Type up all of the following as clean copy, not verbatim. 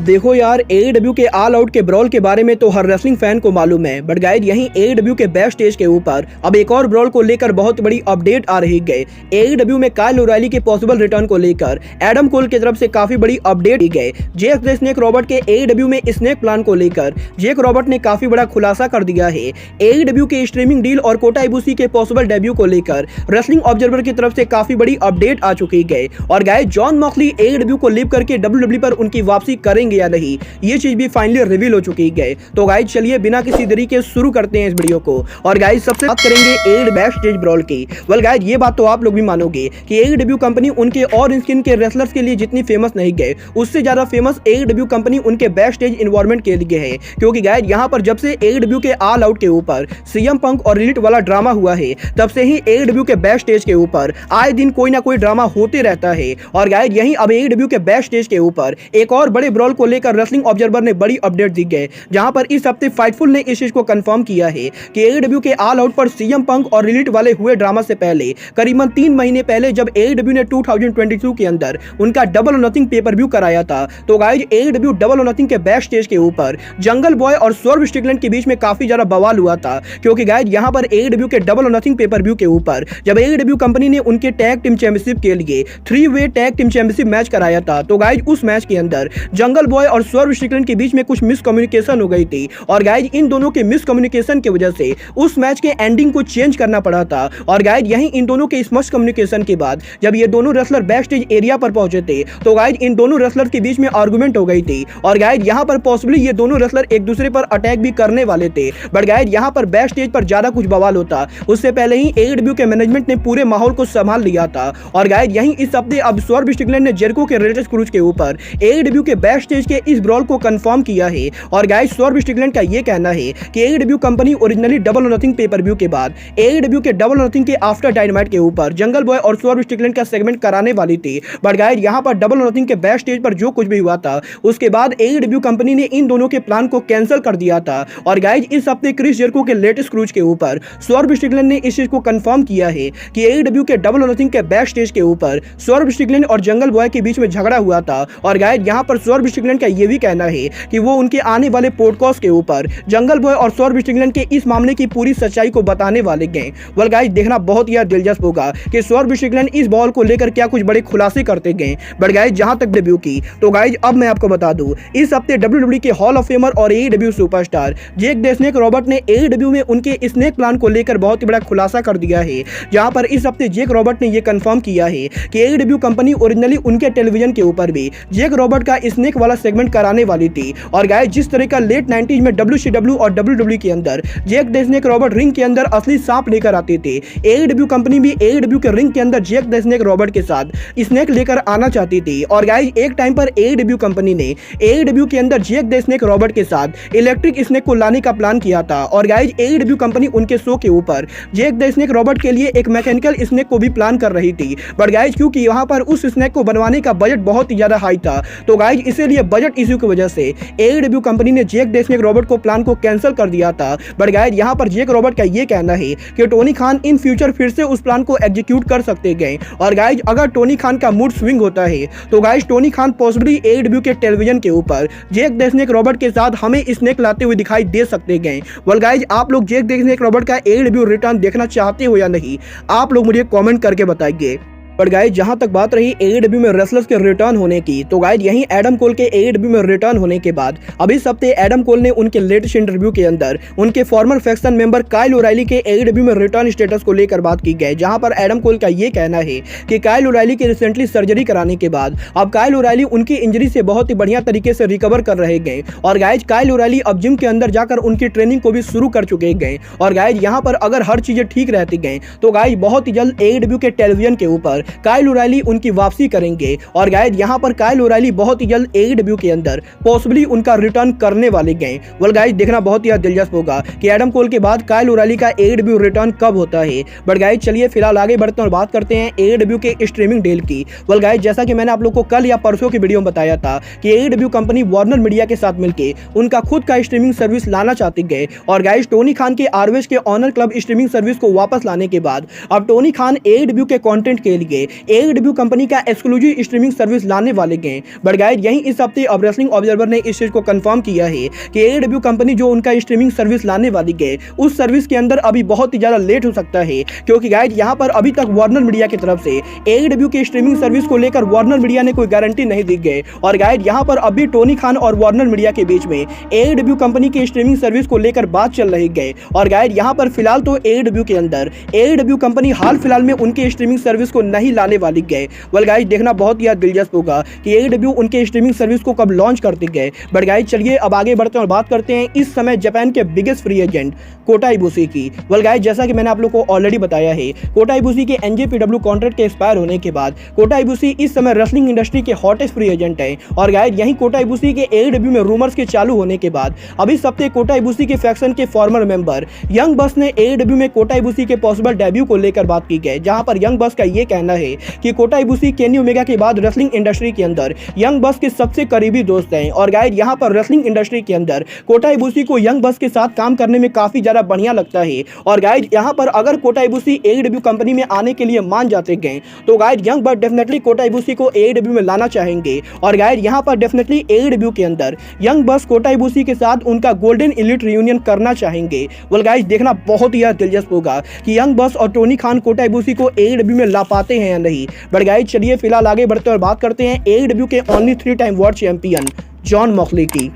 देखो यार, एडब्ल्यू के ऑल आउट के ब्रॉल के बारे में तो हर रेसलिंग फैन को मालूम है, बट गाइस यहीं एडब्ल्यू के बेस्ट स्टेज के ऊपर अब एक और ब्रॉल को लेकर बहुत बड़ी अपडेट आ रही है। एडब्ल्यू में काइल ओराइली के पॉसिबल रिटर्न को लेकर एडम कोल की तरफ से काफी बड़ी अपडेट दी गई। जेक द स्नेक रॉबर्ट के एडब्ल्यू में स्नेक प्लान को लेकर जेक रॉबर्ट ने काफी बड़ा खुलासा कर दिया है। एडब्ल्यू के स्ट्रीमिंग डील और कोटा इबुशी के पॉसिबल डेब्यू को लेकर रेसलिंग ऑब्जर्वर की तरफ से काफी बड़ी अपडेट आ चुकी है। और गाइस जॉन मॉक्सली एडब्ल्यू को लीव करके डब्ल्यूडब्ल्यूई पर उनकी वापसी करेंगे या नहीं, ये चीज भी फाइनली रिवील हो चुकी है। तो गाइस चलिए बिना किसी देरी के शुरू करते हैं इस वीडियो को। और गाइस सबसे बात करेंगे एड बेस्ट स्टेज ब्रॉल की। वेल गाइस ये बात तो आप लोग भी मानोगे कि एडब्ल्यू कंपनी उनके और स्किन के रेसलर्स के लिए जितनी फेमस नहीं गए, उससे ज्यादा फेमस एडब्ल्यू कंपनी उनके बेस्ट स्टेज एनवायरनमेंट के लिए है। क्योंकि गाइस यहाँ पर जब से एडब्ल्यू के ऑल आउट के ऊपर सीएम पंक और रिलीट वाला ड्रामा हुआ है, तब से ही एडब्ल्यू के बेस्ट स्टेज के ऊपर आए दिन कोई ना कोई ड्रामा होते रहता है। और गाइस यही अब एडब्ल्यू के बेस्ट स्टेज के ऊपर एक और बड़े ब्रॉल को लेकर रेसलिंग ऑब्जर्वर ने बड़ी अपडेट दी है, जहां पर इस हफ्ते फाइटफुल ने इस चीज को कंफर्म किया है कि एडब्ल्यू के ऑल आउट पर सीएम पंक और रिलीट वाले हुए ड्रामा से पहले करीबन 3 महीने पहले जब एडब्ल्यू ने 2022 के अंदर उनका डबल और नथिंग पेपर व्यू कराया था, तो गाइस एडब्ल्यू डबल और नथिंग के बेस्ट स्टेज के ऊपर जंगल बॉय और स्वर्व स्ट्रिकलैंड के बीच में काफी ज्यादा बवाल हुआ था। क्योंकि गाइस यहां पर एडब्ल्यू के डबल और नथिंग पेपर व्यू के ऊपर जब एडब्ल्यू कंपनी ने उनके टैग टीम चैंपियनशिप के लिए 3-वे टैग टीम चैंपियनशिप मैच कराया था, तो गाइस उस मैच के अंदर जंगल बॉय और स्वर्व स्ट्रिकलैंड के बीच में कुछ मिसकम्युनिकेशन हो गई थी। और गाइस इन दोनों के मिसकम्युनिकेशन की वजह से उस मैच के एंडिंग को चेंज करना पड़ा था। और गाइस यहीं इन दोनों के इस मिसकम्युनिकेशन के बाद जब ये दोनों रेसलर बैक स्टेज एरिया पर पहुंचे थे, तो गाइस इन दोनों रेसलर के बीच में आर्गुमेंट हो गई थी। और गाइस यहां पर पॉसिबली ये दोनों रेसलर एक दूसरे पर अटैक भी करने वाले थे, बट गाइस यहां पर बैक स्टेज पर ज्यादा कुछ बवाल होता उससे पहले ही एडब्ल्यू के मैनेजमेंट ने पूरे माहौल को संभाल लिया था। और गाइस यहीं इस हफ्ते अब स्वर्व स्ट्रिकलैंड ने जेरिको के रिलेटेड क्रूज के ऊपर एडब्ल्यू के बैक स्टेज के इस ब्रॉल को कंफर्म किया है। और गाइस स्वर्व स्ट्रिकलैंड का ये कहना है कि एडब्ल्यू कंपनी ओरिजिनली डबल और नथिंग पेपर व्यू के बाद एडब्ल्यू के डबल और नथिंग के आफ्टर डायनामाइट के ऊपर जंगल बॉय और स्वर्व स्ट्रिकलैंड का सेगमेंट कराने वाली थी, बट गाइस यहां पर डबल और नथिंग के बैक स्टेज पर जो कुछ भी हुआ था उसके बाद एडब्ल्यू कंपनी ने इन दोनों के प्लान को कैंसिल कर दिया था। और गाइस इस हफ्ते क्रिस जेरिको के लेटेस्ट क्रूज के ऊपर स्वर्व स्ट्रिकलैंड ने इस चीज को कंफर्म किया है कि एडब्ल्यू के डबल और नथिंग के बैक स्टेज के ऊपर स्वर्व स्ट्रिकलैंड और जंगल बॉय के बीच में झगड़ा हुआ था। और गाइस यहां पर स्वर्व स्ट्रिकलैंड का यह भी कहना है कि वो उनके आने वाले पॉडकास्ट के ऊपर जंगल बॉय और स्वर्व स्ट्रिकलैंड के इस मामले की पूरी सच्चाई को बताने वाले हैं। वेल गाइस देखना बहुत ही दिलचस्प होगा कि स्वर्व स्ट्रिकलैंड इस बॉल को लेकर क्या कुछ बड़े खुलासे करते गए। बट गाइस जहां तक डेब्यू की, तो गाइस अब मैं आपको बता दूं इस हफ्ते डब्ल्यूडब्ल्यूई के हॉल ऑफ फेमर और AEW superstar Jake the Snake Robert ने एडब्ल्यू में उनके स्नेक प्लान को लेकर बहुत ही बड़ा खुलासा कर दिया है। जहां पर इस हफ्ते जेक रॉबर्ट ने यह कंफर्म किया है कि एडब्ल्यू कंपनी ओरिजिनली उनके टेलीविजन के ऊपर भी जेक रॉबर्ट का स्नेक वाला सेगमेंट कराने वाली थी। और गाइस जिस तरह का लेट 90s में WCW और WWE के अंदर जेक द स्नेक रॉबर्ट रिंग के अंदर असली सांप लेकर आते थे, एडब्ल्यू कंपनी भी एडब्ल्यू के रिंग के अंदर जेक द स्नेक रॉबर्ट के साथ स्नेक लेकर आना चाहती थी। और गाइस एक टाइम पर एडब्ल्यू कंपनी ने एडब्ल्यू के अंदर जेक द स्नेक रॉबर्ट के साथ इलेक्ट्रिक स्नेक को लाने का प्लान किया था। और गाइस एडब्ल्यू कंपनी उनके शो के ऊपर जेक द स्नेक रॉबर्ट के लिए एक मैकेनिकल स्नेक को भी प्लान कर रही थी, बट गाइस क्योंकि यहाँ पर उस स्नेक को बनवाने का बजट बहुत ही ज्यादा हाई था, तो गाइस इसीलिए बजट इश्यू की वजह से एडब्ल्यू कंपनी ने जेक द स्नेक रॉबर्ट को प्लान को कैंसिल कर दिया था। बट गाइस यहाँ पर जेक रॉबर्ट का ये कहना है कि टोनी खान इन फ्यूचर फिर से उस प्लान को एग्जीक्यूट कर सकते हैं। और गाइस अगर टोनी खान का मूड स्विंग होता है, तो गाइस टोनी खान पॉसिबली एडब्ल्यू के टेलीविजन के ऊपर जेक द स्नेक रॉबर्ट के साथ हमें स्नेक लाते हुए दिखाई दे सकते हैं। वेल गाइस आप लोग जेक द स्नेक रॉबर्ट का एडब्ल्यू रिटर्न देखना चाहते हो या नहीं, आप लोग मुझे कमेंट करके बताइए। पर गाइस जहां तक बात रही एडब्ल्यू में रेसलर्स के रिटर्न होने की, तो गाइस यहीं एडम कोल के एडब्ल्यू में रिटर्न होने के बाद अब इस हफ्ते एडम कोल ने उनके लेटेस्ट इंटरव्यू के अंदर उनके former faction member Kyle O'Reilly के एडब्ल्यू में रिटर्न स्टेटस को लेकर बात की गई। जहां पर एडम कोल का ये कहना है कि काइल ओराइली की रिसेंटली सर्जरी कराने के बाद अब काइल ओराइली उनकी इंजरी से बहुत ही बढ़िया तरीके से रिकवर कर रहे गए। और गाइस काइल ओराइली अब जिम के अंदर जाकर उनकी ट्रेनिंग को भी शुरू कर चुके गए। और गाइस यहाँ पर अगर हर चीजें ठीक रहती गई, तो गाइस बहुत ही जल्द एडब्ल्यू के टेलीविजन के ऊपर काइल ओराइली उनकी वापसी करेंगे। और गाइस यहां पर काइल ओराइली बहुत ही जल्द एडब्ल्यू के अंदर पॉसिबली उनका रिटर्न करने वाले हैं। वेल गाइस देखना बहुत ही दिलचस्प होगा कि एडम कोल के बाद काइल ओराइली का एडब्ल्यू रिटर्न कब होता है। बट गाइस चलिए फिलहाल आगे बढ़ते हैं और बात करते हैं एडब्ल्यू के स्ट्रीमिंग डील की। वेल गाइस जैसा कि मैंने आप लोग को कल या परसों की वीडियो में बताया था कि एडब्ल्यू कंपनी वार्नर मीडिया के साथ मिलकर उनका खुद का स्ट्रीमिंग सर्विस लाना चाहती है। और गाइस टोनी खान के आरवेज के ऑनर क्लब स्ट्रीमिंग सर्विस को वापस लाने के बाद अब टोनी खान एडब्ल्यू के कंटेंट के गए AEW कंपनी का एक्सक्लूसिव स्ट्रीमिंग सर्विस लाने वाले गए। बट गाइस यहीं इस हफ्ते अब रेसलिंग ऑब्जर्वर ने इस चीज को कंफर्म किया है कि AEW कंपनी जो उनका स्ट्रीमिंग सर्विस लाने वाली गए उस सर्विस के अंदर अभी बहुत ही ज्यादा लेट हो सकता है, क्योंकि गाइस यहाँ पर अभी तक वार्नर मीडिया की तरफ से AEW के स्ट्रीमिंग सर्विस को लेकर वार्नर मीडिया ने कोई गारंटी नहीं दी गई। और गाइस यहाँ पर अभी टोनी खान और वार्नर मीडिया के बीच में AEW कंपनी के स्ट्रीमिंग सर्विस को लेकर बात चल रही है। और गाइस यहाँ पर फिलहाल तो AEW के अंदर AEW कंपनी हाल फिलहाल में उनके स्ट्रीमिंग सर्विस को नहीं लाने वाली गए। वेल गाइस देखना बहुत ही दिलचस्प होगा कि AEW उनके स्ट्रीमिंग सर्विस को कब लॉन्च करते गए। बट गाइस चलिए अब आगे बढ़ते हैं और बात करते हैं इस समय जापान के बिगेस्ट फ्री एजेंट कोटा इबुशी की। वेल गाइस जैसा कि मैंने आप लोगों को ऑलरेडी बताया है, कोटा इबुशी के NJPW कॉन्ट्रैक्ट के एक्सपायर होने के बाद कोटा इबुशी इस समय रेसलिंग इंडस्ट्री के हॉटेस्ट फ्री एजेंट है। और गाइस यही कोटा इबुशी के AEW में रूमर्स के चालू होने के बाद अभी इस हफ्ते कोटा इबुशी के फैक्शन के फॉर्मर मेंबर यंग बस ने AEW में कोटा इबुशी के पॉसिबल डेब्यू को लेकर बात की गई, जहां पर यंग बस का ये कहना है कि कोटा इबुशी केनी ओमेगा के बाद रेसलिंग इंडस्ट्री के अंदर यंग बस के सबसे करीबी दोस्त हैं। और गाइस यहां पर रेसलिंग इंडस्ट्री के अंदर कोटा इबुशी को यंग बस के साथ काम करने में काफी ज्यादा बढ़िया लगता है। और गाइस यहां पर अगर कोटा इबुशी AEW कंपनी में आने के लिए मान जाते गए तो गाइस यंग बस डेफिनेटली कोटा इबुशी को AEW में लाना चाहेंगे। और गाइस यहां पर डेफिनेटली AEW के अंदर यंग बस कोटा इबुशी के साथ उनका गोल्डन एलीट रियूनियन करना चाहेंगे। वेल गाइस देखना बहुत ही दिलचस्प होगा कि यंग बस और टोनी खान कोटा इबुशी को AEW में ला पाते हैं या नहीं। बट गाइस चलिए फिलहाल आगे बढ़ते हैं और बात करते हैं AEW के only 3 time world champion John Moxley की।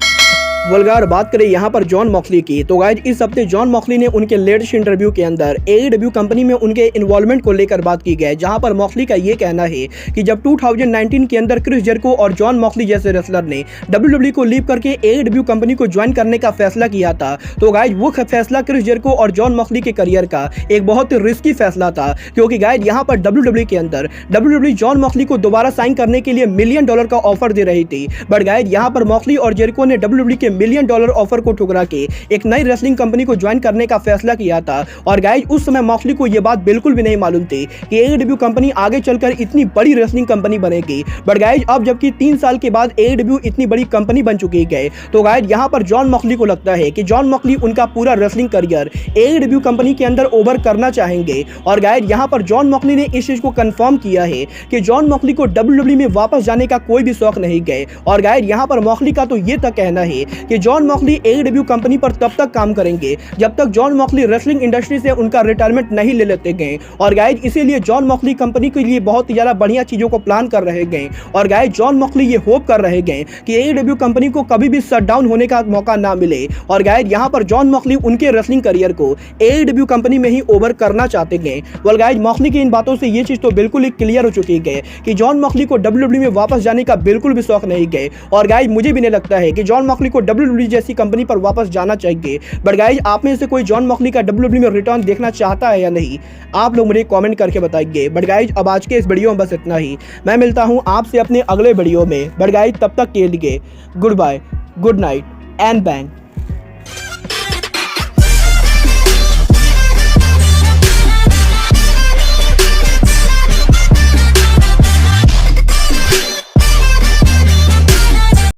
वल्गार बात करें यहाँ पर जॉन मॉक्सली की तो गाइस इस हफ्ते जॉन मॉक्सली ने उनके लेटेस्ट इंटरव्यू के अंदर AEW कंपनी में उनके इन्वॉल्वमेंट को लेकर बात की गई, जहां पर मॉक्सली का ये कहना है कि जब 2019 के अंदर क्रिस जेरिको और जॉन मॉक्सली जैसे रेसलर ने WWE को लीव करके AEW कंपनी को ज्वाइन करने का फैसला किया था, तो गाइस वो फैसला क्रिस जेरिको और जॉन मॉक्सली के करियर का एक बहुत ही रिस्की फैसला था, क्योंकि गाइस यहाँ पर WWE के अंदर WWE जॉन मॉक्सली को दोबारा साइन करने के लिए $1 मिलियन का ऑफर दे रही थी। बट गाइस यहाँ पर मॉक्सली और जेरिको ने WWE के $1 मिलियन ऑफर को ठुकरा के एक नई रेसलिंग कंपनी को ज्वाइन करने का फैसला किया था। और गाइस उस समय मॉक्सली को यह बात बिल्कुल भी नहीं मालूम थी कि AEW कंपनी आगे चलकर इतनी बड़ी रेसलिंग कंपनी बनेगी। बट गाइस अब जबकि 3 साल के बाद AEW इतनी बड़ी कंपनी बन चुकी है, तो गाइस यहाँ पर जॉन मॉक्सली को लगता है कि जॉन मॉक्सली उनका पूरा रेसलिंग करियर AEW कंपनी के अंदर ओवर करना चाहेंगे। और गाइस यहाँ पर जॉन मॉक्सली ने इस चीज को कंफर्म किया है कि जॉन मॉक्सली को WWE में वापस जाने का कोई भी शौक नहीं गए। और गाइस यहाँ पर मॉक्सली का तो ये तक कहना है कि जॉन मॉक्सली AEW कंपनी पर तब तक काम करेंगे जब तक जॉन मॉक्सली रेसलिंग इंडस्ट्री से उनका रिटायरमेंट नहीं ले लेते गए। और गाइस इसीलिए जॉन मॉक्सली कंपनी के लिए बहुत ही ज्यादा बढ़िया चीजों को प्लान कर रहे गए। और गाइस जॉन मॉक्सली ये होप कर रहे गए कि AEW कंपनी को कभी भी शट डाउन होने का मौका ना मिले। और गाइस यहाँ पर जॉन मॉक्सली उनके रेसलिंग करियर को AEW कंपनी में ही ओवर करना चाहते गए। वेल गाइस मॉक्सली की इन बातों से ये चीज तो बिल्कुल ही क्लियर हो चुकी है कि जॉन मॉक्सली को WWE में वापस जाने का बिल्कुल भी शौक नहीं गए। और गाइस मुझे भी नहीं लगता है कि जॉन मॉक्सली को WWE जैसी कंपनी पर वापस जाना चाहिए। बट गाइस आप में से कोई जॉन मॉक्सली का WWE में रिटर्न देखना चाहता है या नहीं, आप लोग मुझे कमेंट करके बताइए। बट गाइस अब आज के इस वीडियो में बस इतना ही। मैं मिलता हूं आपसे अपने अगले वीडियो में। बट गाइस तब तक के लिए goodbye, good night and bang.